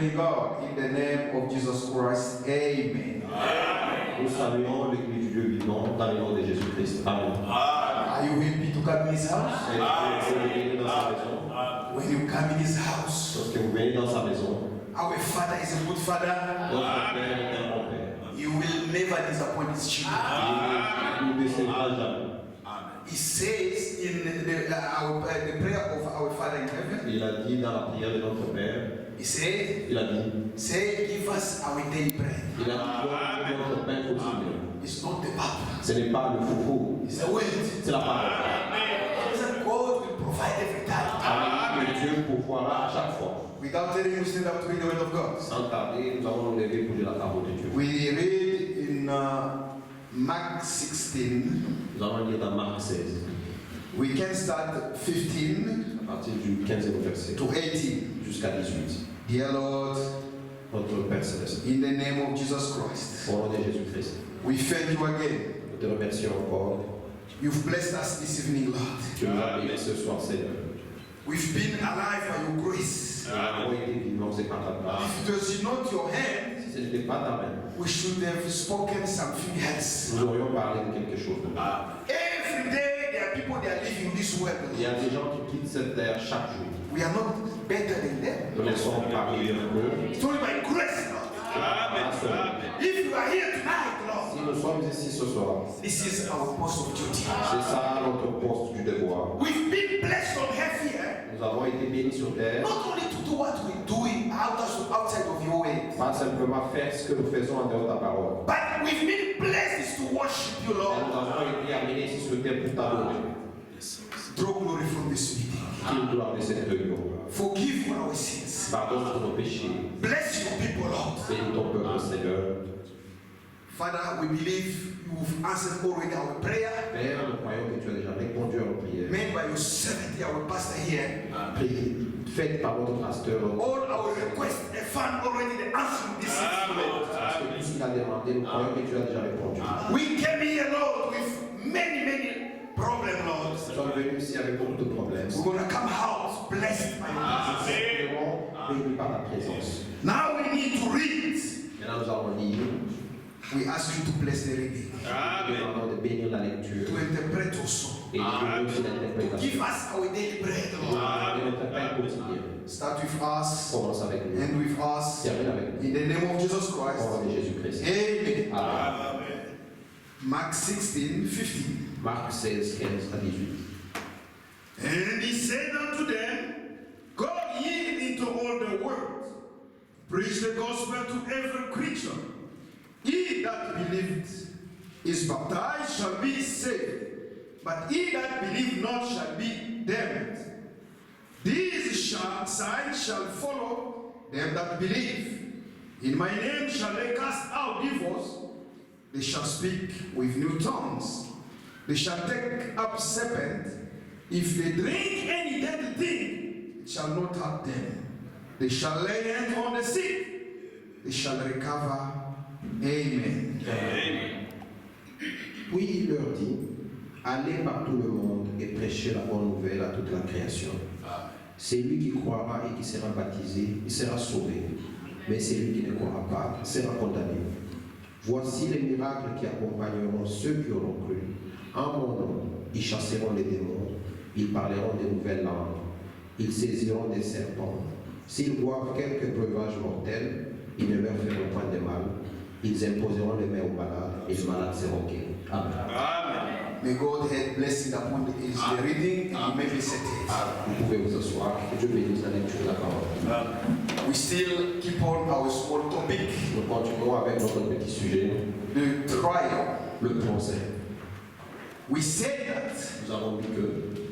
Almighty God, in the name of Jesus Christ, amen. Nous saluons l'Église du Dieu vivant dans le nom de Jésus-Christ. Amen. Are you happy to come in his house? Est-ce que vous venez dans sa maison? When you come in his house, Lorsque vous venez dans sa maison, our Father is a good Father. notre Père est un bon Père. He will never disappoint his children. Il ne décevra jamais. He says in the prayer of our Father in heaven, Il a dit dans la prière de notre Père, he said, il a dit, say, give us our daily bread. il a dit, donne notre pain quotidien. It's not the Bible. Ce n'est pas le foufou, It's the word. c'est la parole. So God will provide every time. Amen. Que Dieu pourvoira à chaque fois. Without telling you, stand up to read the word of God. Sans tarder, nous allons nous lever pour lire la parole de Dieu. We read in Mark 16. Nous allons lire dans Marc 16, We can start 15 à partir du 15e verset to 18. jusqu'à 18. Dear Lord, Notre Père Céleste, in the name of Jesus Christ, au nom de Jésus-Christ, we thank you again. nous te remercions encore. You've blessed us this evening, Lord. Tu nous as bénis ce soir, Seigneur. We've been alive by your grace. Nous avons été vivants, c'est par ta grâce. If it was not your hand, Si ce n'était pas ta main, we should have spoken something else. nous aurions parlé de quelque chose d'autre. Every day there are people that are living this world. Il y a des gens qui quittent cette terre chaque jour. We are not better than them. Nous ne sommes pas meilleurs qu'eux. It's only by grace, Lord. If you are here tonight, Si Lord, nous sommes ici ce soir, this is our post of duty. c'est ça notre poste du devoir. We've been blessed on earth here, Nous avons été bénis sur terre, not only to do what we're doing outside of your way, pas simplement faire ce que nous faisons en dehors de ta parole. but we've been blessed to worship you, Mais Lord. nous avons été amenés ici sur terre pour t'adorer. Draw glory from this meeting. Qu'il doit de cette réunion. Forgive our sins. Pardonne pour nos péchés. Bless your people, Lord. Bénis ton peuple, Seigneur. Father, we believe you've answered already our prayer Père, nous croyons que tu as déjà répondu à nos prières. made by your servant, our pastor here. Faites par notre pasteur. All our requests have found already the answer in this evening. Parce que tout ce qu'il a demandé, nous croyons que tu as déjà répondu. We came here, Lord, with many problems, Lord. Nous sommes venus ici avec beaucoup de problèmes. We're going to come out blessed by your presence. Nous serons bénis par ta présence. Now we need to read. Maintenant, nous allons lire. We ask you to bless the reading, Nous demandons de bénir la lecture. to interpret also. Et de donner aussi l'interprétation. Give us our daily bread, Lord. De notre pain quotidien. Start with us, Commence avec nous. end with us. Termine avec nous. In the name of Jesus Au Christ. nom de Jésus-Christ. Amen. Amen. Mark 16:15. Marc 16, 15 à 18. And he said unto them, Go ye into all the world, preach the gospel to every creature. He that believeth is baptized shall be saved, but he that believe not shall be damned. These signs shall follow them that believe. In my name shall they cast out devils. They shall speak with new tongues. They shall take up serpents. If they drink any deadly thing, it shall not hurt them. They shall lay hands on the sick. They shall recover. Amen. Puis il leur dit, allez par tout le monde et prêchez la bonne nouvelle à toute la création. Celui qui croira et qui sera baptisé, il sera sauvé. Mais celui qui ne croira pas sera condamné. Voici les miracles qui accompagneront ceux qui auront cru. En mon nom, ils chasseront les démons, ils parleront de nouvelles langues, ils saisiront des serpents. S'ils boivent quelques breuvages mortels, ils ne leur feront point de mal. Ils imposeront les mains aux malades et les malades seront guéris. Amen. May God have blessing upon the reading and you may be settled. Vous pouvez vous asseoir. Que Dieu bénisse la lecture de la parole. We still keep on our small topic, Nous continuons avec notre petit sujet, the trial. le procès. We said that Nous avons dit que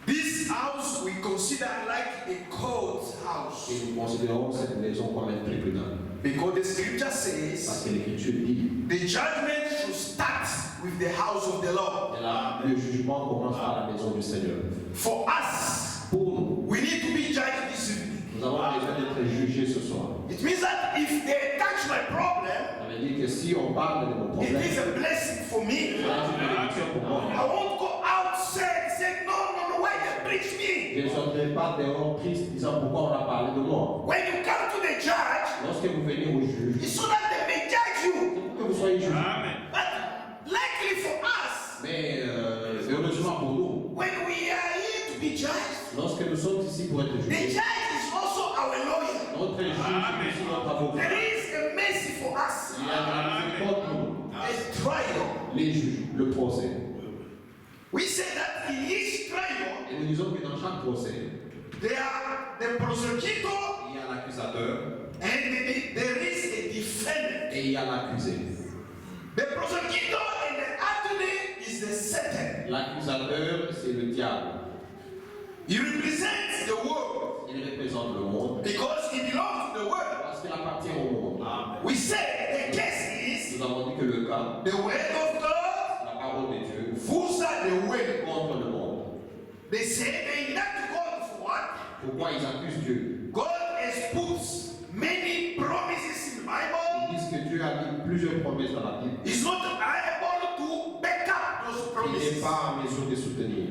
this house we consider like a court house. et nous considérons cette maison comme un tribunal. Because the scripture Parce says que l'Écriture dit the judgment should start with the house of the Lord. que le jugement commence par la maison du Seigneur. For us, Pour nous, we need to be judged this evening. nous avons besoin d'être jugés ce soir. It means that if they touch my problem, Ça veut dire que si on parle de nos it problèmes, is a blessing for me. c'est une bénédiction pour moi. I won't go outside and say, no, why they preach me? Je ne sortirai pas dehors triste disant pourquoi on a parlé de moi. When you come to the judge, Lorsque vous venez au juge, it's so that they may judge you. que vous soyez jugé. But likely for us, Mais heureusement pour nous, when we are here to be judged, lorsque nous sommes ici pour être the jugés, judge is also our lawyer. notre juge est aussi notre avocat. There is a mercy for us. Il y a de la miséricorde pour nous. A trial. Les juges, le procès. We say that in each trial, Et nous disons que dans chaque procès, there are the prosecutor il y a l'accusateur and there is a defendant. et il y a l'accusé. The prosecutor and the attorney is the Satan. L'accusateur, c'est le diable. He represents the world Il représente le monde because he belongs to the world. parce qu'il appartient au monde. We say the case is Nous avons dit que le cas, the word of God la parole de Dieu, versus the world. contre le monde. They say they not God for what? Pourquoi ils accusent Dieu? God has put many promises in the Ils Bible. disent que Dieu a mis plusieurs promesses dans la Bible. He's not able to back up those Il n'est promises. pas en mesure de soutenir.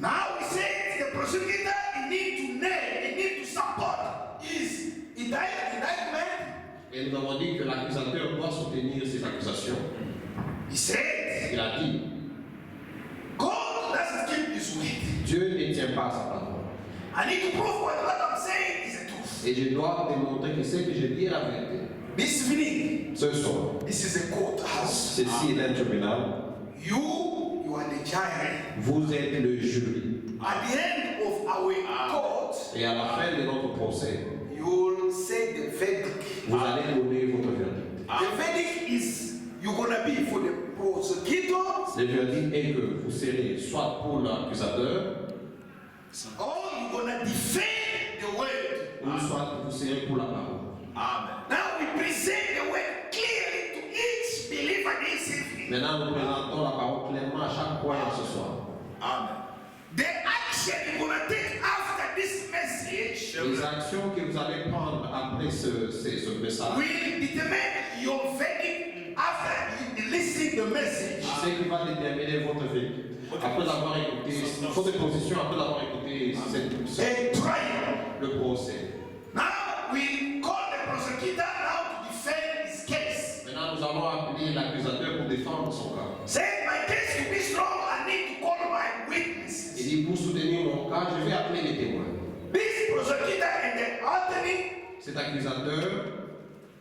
Now we say the prosecutor he need to nail, he need to support his indictment. Et nous avons dit que l'accusateur doit soutenir ses accusations. He said, Il a dit, God doesn't keep his word. Dieu ne tient pas sa parole. I need to prove what I'm saying is the truth. Et je dois démontrer que ce que je dis est la vérité. This evening, Ce soir, this is a courthouse. ceci est un tribunal. You are the jury. Vous êtes le jury. At the end of our court, Et à la fin de notre procès, you will say the verdict. vous allez donner votre verdict. The verdict is you're gonna be for the prosecutor Le verdict est que vous serez soit pour l'accusateur, or you're gonna defend the word. ou soit vous serez pour la parole. Now we present the word clearly to each believer this evening. Maintenant, nous présentons la parole clairement à chaque croyant ce soir. The action you're gonna take after this message Les actions que vous allez prendre après ce message, will determine your verdict after you listen the message. c'est ce qui va déterminer votre verdict. Après avoir écouté votre position, après avoir écouté A trial. le procès. Now we call the prosecutor now to defend his case. Maintenant, nous allons appeler l'accusateur pour défendre son cas. Say my case to be strong, I need to call my Il witnesses. dit, pour soutenir mon cas, je vais appeler les témoins. This prosecutor and the attorney Cet accusateur,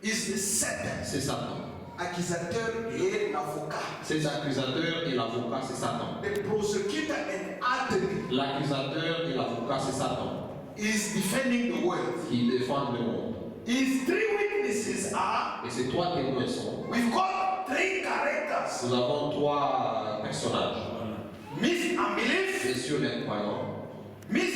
is the Satan. c'est Satan. Accusateur et l'avocat. Cet accusateur et l'avocat, c'est Satan. The prosecutor and attorney L'accusateur et l'avocat, c'est Satan. is defending the word. Qui défendent le monde. His three witnesses are, Et ces trois témoins sont. we've got three characters. Nous avons trois personnages. Miss Unbelief, Messieurs les croyants, Miss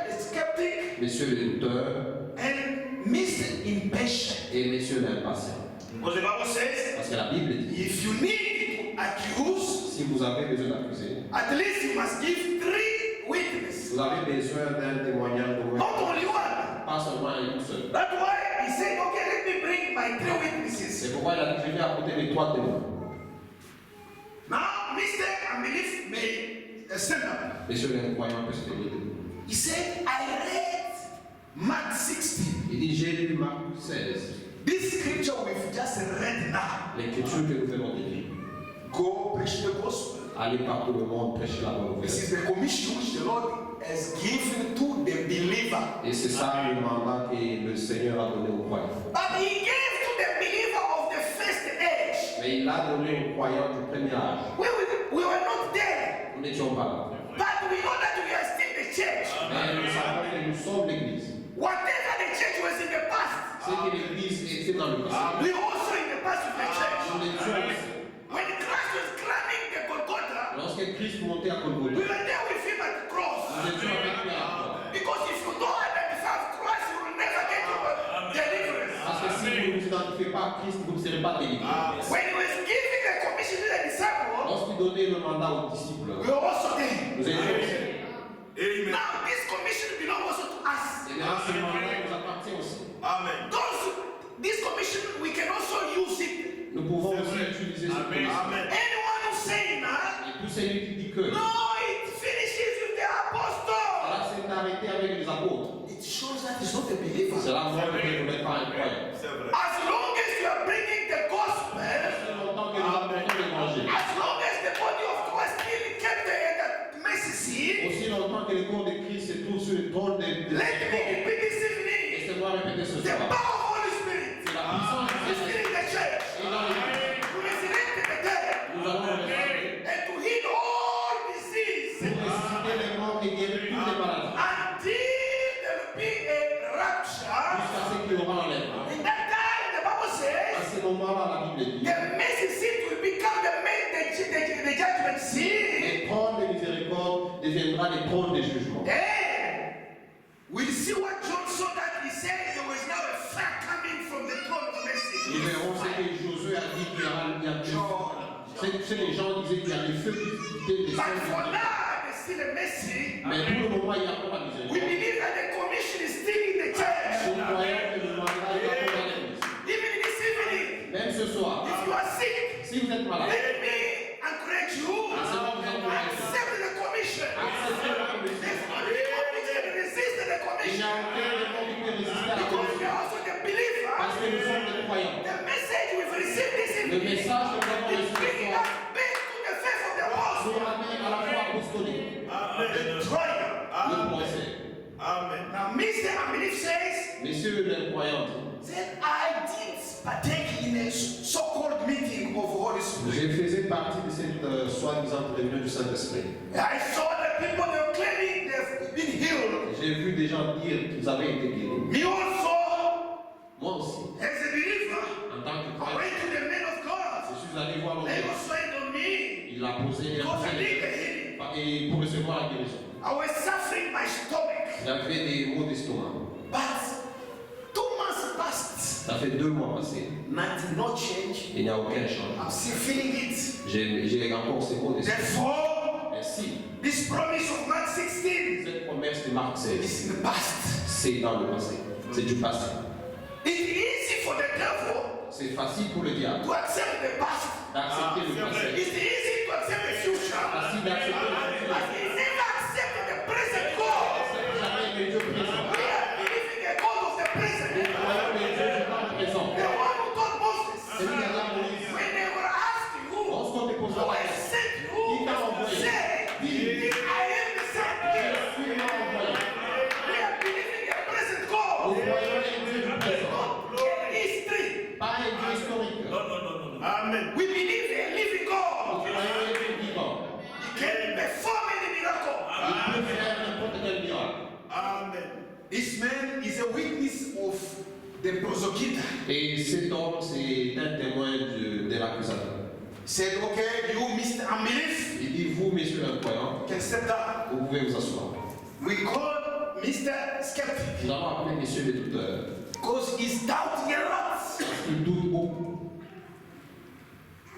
Skeptic, messieurs les douteurs and Miss Impatient. et messieurs les impatients. Because the Bible says, Parce que la Bible dit, if you need to accuse, si vous avez besoin d'accuser, at least you must give three witnesses. vous avez besoin d'un témoignage au moins, Not only one. pas seulement un seul. That's why he said, okay, let me bring my three witnesses. C'est pourquoi il a dit, je vais apporter les trois témoins. Now, Mr. Unbelief may stand up. Messieurs les croyants peuvent se tenir debout. He said, I read Mark 16. Il dit, j'ai lu Marc 16, This scripture we've just read now. l'écriture que nous venons de lire. Go preach the gospel. Allez partout le monde, prêcher la bonne This nouvelle. is the commission which the Lord has given to the believer. Et c'est ça le mandat que le Seigneur a donné aux croyants. But he gave to the believer of the first age. Mais il a donné aux croyants du premier âge. We were not there. Nous n'étions pas là. But we know that we are still the church. Mais nous savons que nous sommes l'Église. Whatever the church was in the past, C'est que l'Église était dans le passé. we also in the past with the church. Nous l'étions aussi. When Christ was climbing the Golgotha, Lorsque Christ montait à we Golgotha, were there with him at the cross. nous étions avec lui à la croix. Because if you don't identify Christ, you will never get deliverance. Parce que si vous ne vous identifiez pas à Christ, vous ne serez pas délivrés. When he was giving the commission to the disciples, Lorsqu'il donnait le mandat aux disciples, we were also there. nous étions aussi. Now this commission belongs also to us. Et maintenant, ce mandat nous appartient aussi. This commission, we can also use it. Nous pouvons aussi utiliser cette commission. Anyone who's saying that, Et tout celui qui dit que no, it finishes with the apostle. cela s'est arrêté avec les apôtres. It shows that is not a believer. Cela montre que vous n'êtes pas un croyant. As long as you are bringing the gospel, Aussi longtemps que nous apportons l'évangile, as long as the body of Christ still kept the mercy seat, aussi longtemps que le corps de Christ se trouve sur le trône de let me repeat this evening. laissez-moi répéter ce The soir. power of Holy Spirit C'est la puissance is de still Jésus. in the church. Et dans l'église, To resurrect the dead nous allons le faire and to heal all disease pour ressusciter les morts et guérir toutes les maladies. until there will be a rapture. Jusqu'à ce qu'il y aura l'enlèvement. In that time, the Bible À says, ce moment-là, la Bible dit, the mercy seat will become the judgment seat. les trônes de miséricorde deviendra les trônes de jugement. Then we'll see what John saw that he said there was now a fire coming from the throne of Nous mercy. verrons ce que Josué a dit qu'il y a des feux. Les gens disaient qu'il y a des feux qui But for descendent. now, there's still a mercy. Mais pour le moment, il y a encore la We miséricorde. believe that the commission is still in the church. Nous croyons que le mandat est encore dans l'église. Even this evening, Même ce soir, if you are sick, si vous êtes malade, let me encourage you. Accept the commission. acceptez la commission. There's no people who can resist the Il n'y a commission. aucun démon qui peut résister à la Because we commission. are also the believer. Parce que nous sommes des croyants. The message we've received this Le evening message que nous avons is reçu ce bringing soir us back to the faith of the nous apostle. ramène à la foi apostolique, The trial. le procès. Now, Mr. Unbelief says, Messieurs les croyants, that I did partake in a so-called meeting of Holy Spirit. je faisais partie de cette soi-disant réunion du Saint-Esprit. I saw the people they were claiming they've been healed. J'ai vu des gens dire qu'ils avaient été guéris. Me also, Moi aussi, as a believer, en tant que I croyant, went to the man of God. je suis allé voir They l'autre. were sweat on me Il a posé les because I mains need the healing. et pour recevoir la guérison. I was suffering my stomach. J'avais des maux d'estomac. But 2 months passed. Ça fait 2 mois passés. Nothing, no change. Il n'y a aucun changement. I'm still feeling it. J'ai encore ces maux d'estomac. Therefore, Ainsi, this promise of Mark 16 cette promesse de Marc 16, is in the past. c'est dans le passé. C'est du passé. It's easy for the devil C'est facile pour le diable to accept the past. d'accepter le passé. It's easy to accept the future. Facile d'accepter le But futur. he never accepted the present God. Jamais le Dieu présent. We are believing the God of the Nous present. croyons le Dieu du temps présent. The one who told Moses, Celui qui a dit à Moïse, when they were asking who, lorsqu'on te posera who la I question, sent you, say, I am the sent. qui m'a envoyé? We are believing the present Nous God. croyons le Dieu du présent. Not in history. Pas un Dieu historique. Amen. We believe a living Nous God. croyons le Dieu vivant. He can perform any miracle. Il peut faire n'importe quel miracle. This man is a witness of the prosecutor. Et cet homme, c'est un témoin de l'accusateur. Said, okay, you Mr. Unbelief, Il dit, vous, messieurs les croyants, can step down. vous pouvez vous asseoir. We call Mr. Skeptic Nous allons appeler messieurs les douteurs. because he's doubting a lot. Il doute beaucoup.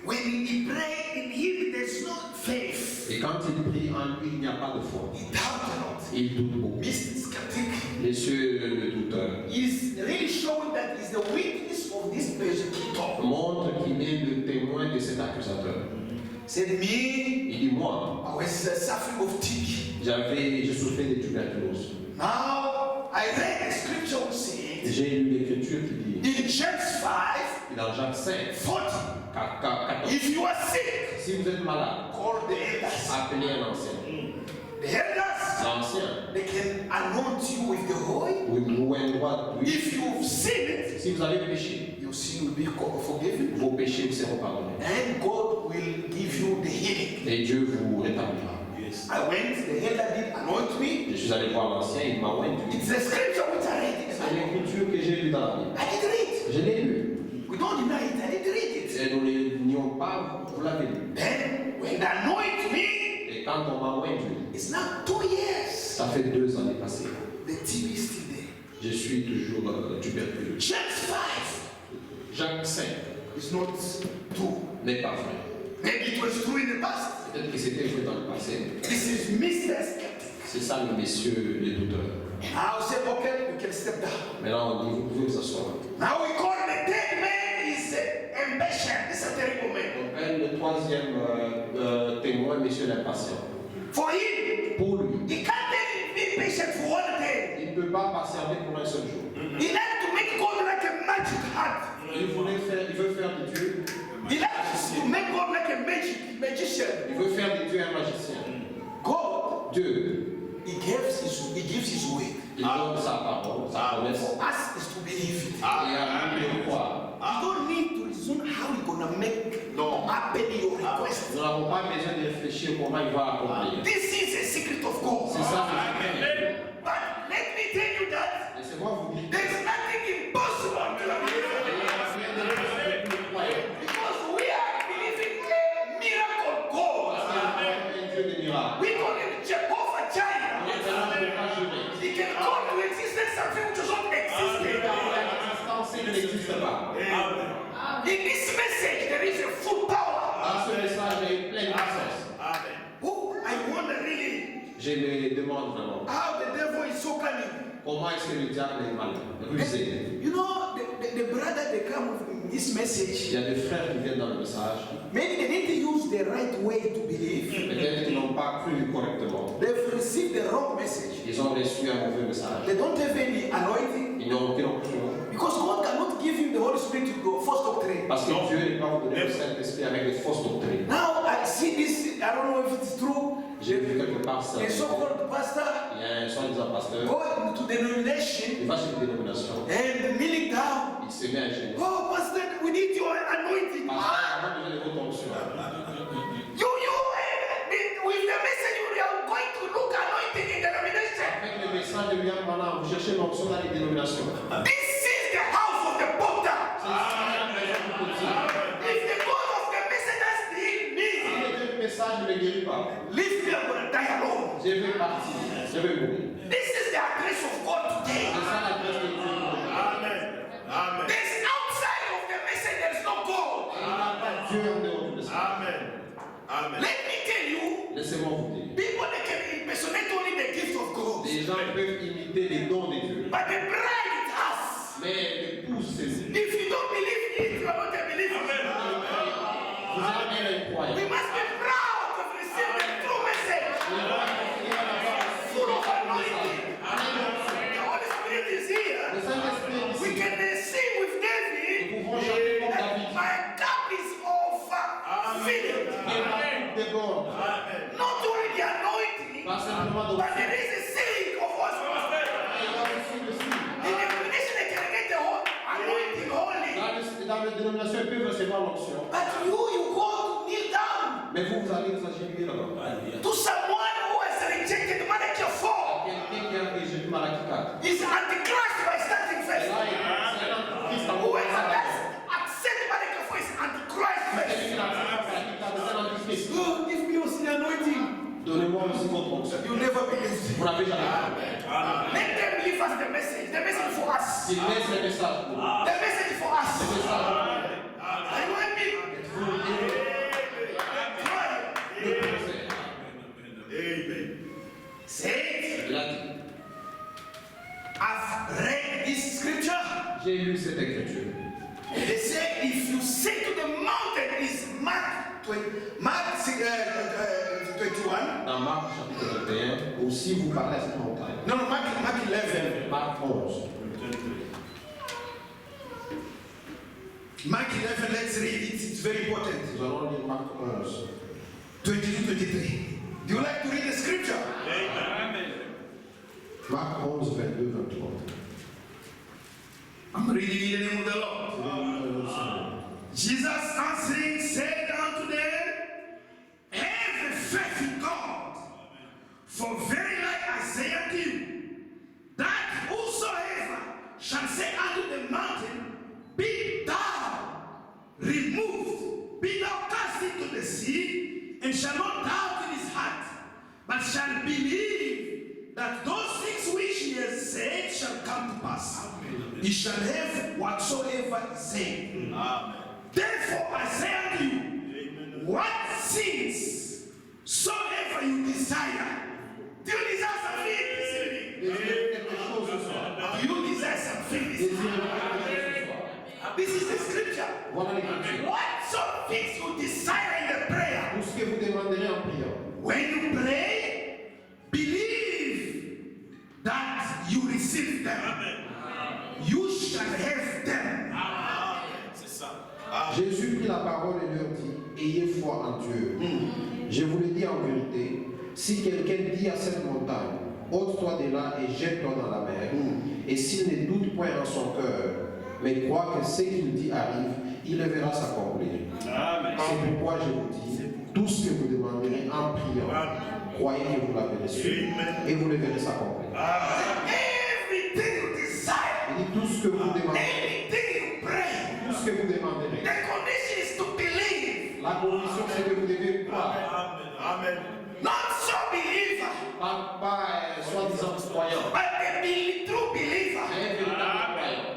When he pray in him, there's no faith. Et quand il prie en lui, il n'y a pas de foi. He doubts a lot. Il doute beaucoup. Mr. Skeptic Messieurs le douteur is really showing that he's the witness of this persecutor. montre qu'il est le témoin de cet accusateur. Said me, Il dit, moi, I was suffering of TB. je souffrais de tuberculose. Now, I read the scripture saying J'ai lu l'écriture qui dit, in James 5, dans Jacques 5, 40, 14, if you are sick, si vous êtes malade, call the elders. appelez un ancien. The elders, L'ancien they can anoint you with the oil. vous joindra d'huile. If you've sinned, Si vous avez péché, your sin will be forgiven, vos péchés vous seront pardonnés. and God will give you the healing. Et Dieu vous rétablira. I went, the elder did anoint me. Je suis allé voir l'ancien, il m'a oint d'huile. It's the scripture which I read. C'est l'écriture que j'ai lue dans la Bible. I did read. Je l'ai lue. We don't deny it. I did read it. Et nous ne nions pas, vous l'avez lu. Then, when they anoint me, Et quand on m'a oint d'huile, it's now 2 years. ça fait 2 années passées. The TB is still there. Je suis toujours tuberculeux. James 5 Jacques 5 is not true. n'est pas vrai. Maybe it was true in the past. Peut-être que c'était vrai dans le passé. This is Mr. Skeptic. C'est ça, les messieurs, les douteurs. Now say, okay, you can step down. Maintenant, on dit, vous pouvez vous asseoir. Now we call the dead man is impatient. This is a terrible man. On appelle le troisième témoin, monsieur l'impatient. For him, Pour lui, he can't be patient for 1 day. il ne peut veut pas patienter pour un seul jour. He likes to make God like a magic hat. Il veut faire de Dieu. He likes to make God like a magician. Il veut faire de Dieu un magicien. God, Dieu, He gives His way. il donne sa parole, sa promesse. For us is to believe it. Et à nous de croire. You don't need to reason how you're gonna make happen your request. Nous n'avons pas besoin de réfléchir comment il va accomplir. This is a secret of God. C'est ça le secret. But let me tell you that Laissez-moi vous dire. there is nothing impossible to believe. Because we are believing a miracle God. We call him Jehovah Jireh. He can call to existence something which does not exist. In this message, there is a full power. Oh, I wonder really Je me demande vraiment how the devil is so cunning. comment est-ce que le diable est mal rusé. You know, the brother they come with this Il message. y a des frères qui viennent dans le message. Maybe they didn't use the right way to believe. Peut-être qu'ils n'ont pas cru correctement. They've received the wrong message. Ils ont reçu un mauvais message. They don't have any anointing. Ils n'ont aucune onction. Because God cannot give you the Holy Spirit to go false doctrine. Parce que Dieu n'est pas vous donner le Saint-Esprit avec des fausses doctrines. Now I see this, I don't know if it's true. J'ai vu quelque part ça. A so-called pastor Il y a un soi-disant pasteur. going to denomination Il va sur une dénomination. and kneeling down. Il se met à genoux. Oh, pastor, we need your anointing. Pasteur, on a besoin de votre onction. With the message, you are going to look anointing in denomination. Avec le message de William Branham, vous cherchez l'onction dans les dénominations. This is the house of the potter. If the God of the message has healed me, Si le Dieu du message ne me guérit pas, leave me, I'm going to die alone. je vais partir, je vais mourir. This is the address of God today. C'est ça l'adresse de Dieu. There's outside of the message, there's no God. Il n'y a pas Dieu en dehors du message. Let me tell you, Laissez-moi vous dire. people that can impersonate only the gift of God. Les gens peuvent imiter les dons de Dieu. But the bride is us. Mais l'épouse, c'est vous. If you don't believe it, you are not a believer. Vous êtes un incroyable. We must be proud to receive the true message. Full of anointing. The Holy Spirit is here. Le Saint-Esprit est We ici. can sing with David. Nous pouvons chanter comme that David. my cup is overfilled. Déborde. Not only the anointing, Pas simplement de but there is a seeing of what's prosperity. Il y a aussi le signe. In the denomination, they can get the whole anointing holy. Dans les dénominations, ils peuvent recevoir l'onction. But you go to kneel down Mais vous allez vous agenouiller là-bas. to someone who has rejected Malachi 4. Quelqu'un qui a rejeté Malachie 4. Is antichrist by starting Et first. là, c'est un Christ en Whoever commençant. does accept Malachi 4 is antichrist Celui first. qui n'a pas Malachie 4, c'est un Antichrist. Oh, give me also the anointing. Donnez-moi aussi votre onction. You never believe. Vous n'avez jamais fait. Let them leave us the message. The message for us. S'il laisse le message pour vous. The message for us. Le message pour vous. Are you happy? Vous Say, Il a dit, I've read this scripture. j'ai lu cette écriture. They say if you say to the mountain, is Mark 21. Dans Marc chapitre 21, aussi vous parlez à cette montagne. No, Mark 11. Marc 11. Mark 11, let's read it. It's very important. Nous allons lire Marc 11. 22-23. Do you like to read the scripture? Marc 11, 22, 23. I'm reading in the name of the Lord. Jesus answering said unto them, have faith in God. For very like I say unto you, that whosoever shall say unto the mountain, be thou removed, be thou cast into the sea, and shall not doubt in his heart, but shall believe that those things which he has said shall come to pass. He shall have whatsoever he said. Therefore I say unto you, what things soever you desire. Do you desire something this evening? Do you desire something this evening? This is the scripture. Voilà l'écriture. What sort of things you desire in the prayer? Tout ce que vous demanderez en prière. When you pray, believe that you receive You shall have them. C'est ça. Jésus prit la parole et leur dit, ayez foi en Dieu. Je vous le dis en vérité, si quelqu'un dit à cette montagne, ôte-toi de là et jette-toi dans la mer, et s'il ne doute point en son cœur, mais croit que ce qu'il dit arrive, il le verra s'accomplir. C'est pourquoi je vous dis, tout ce que vous demanderez en priant, croyez que vous l'avez reçu, et vous le verrez s'accomplir. Everything you desire, Il dit tout ce que vous demandez, anything you pray, tout ce que vous demanderez. the condition is to believe. La condition c'est que vous devez croire. Amen. Not so believer, Pas soi-disant croyant, but the true believer. mais un véritable croyant.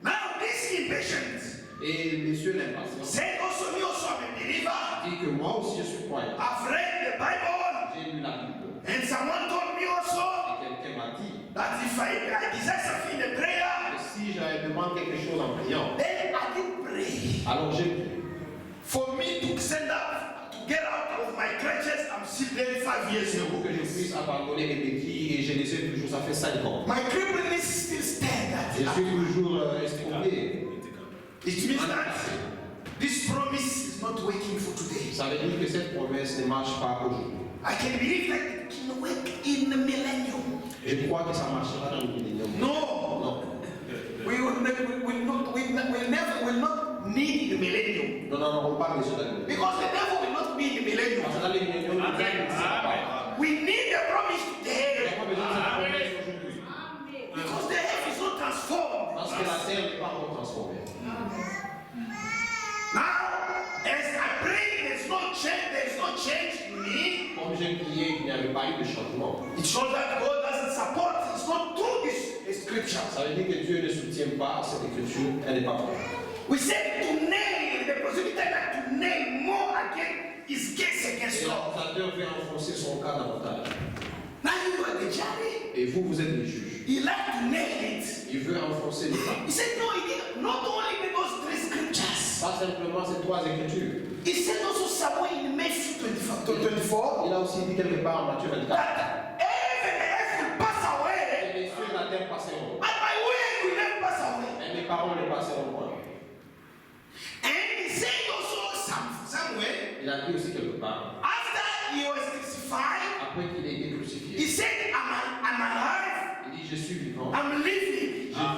Now this impatient Et monsieur l'impatient said also me also I'm a believer. dit que moi aussi je suis croyant. I've read the Bible, J'ai lu la Bible. and someone told me also Et quelqu'un m'a dit that if I desire something in the prayer, que si je demande quelque chose en priant, then I did pray. alors j'ai prié. For me to stand up, to get out of my crutches, I'm still there 5 years Pour ago. que je puisse abandonner mes béquilles et je les ai toujours, ça fait 5 ans. My crippleness still stand. Je suis toujours estrompé. It means that this promise is not waiting for today. Ça veut dire que cette promesse ne marche pas aujourd'hui. I can believe that it can work in the millennium. Je crois que ça marchera dans le millénium. No, Non. we will not need the millennium. Nous n'en aurons pas besoin de Because the devil will not be in the millennium. Parce que dans le millénium, le diable n'existera pas. We need the promise Nous today. n'avons pas besoin de cette promesse aujourd'hui. Because the earth is not transformed. Parce que la terre n'est pas encore transformée. Now, as I pray, there's no change in me. Comme j'ai prié, il n'y avait pas eu de changement. It shows that God doesn't support. It's not through this scripture. Ça veut dire que Dieu ne soutient pas cette écriture, elle n'est pas vraie. We said to nail, the prosecutor that to nail more again is case Et against God. l'accusateur veut enfoncer son cas davantage. Now you are the jury. Et vous, vous êtes les juges. He like to nail it. Il veut enfoncer le cas. He said, no, he did not only with those 3 scriptures. Pas simplement ces 3 écritures. He said also somewhere in Matthew 24 Il a aussi dit quelque part en Matthieu 24. that heaven and earth will pass away, Et les cieux et la terre passeront. but my word will never pass away. Mais mes paroles ne passeront point. And he said also somewhere, Il a dit aussi quelque part, after he was crucified, après qu'il ait été he crucifié, said, I'm alive, il dit, je suis vivant, I'm living. je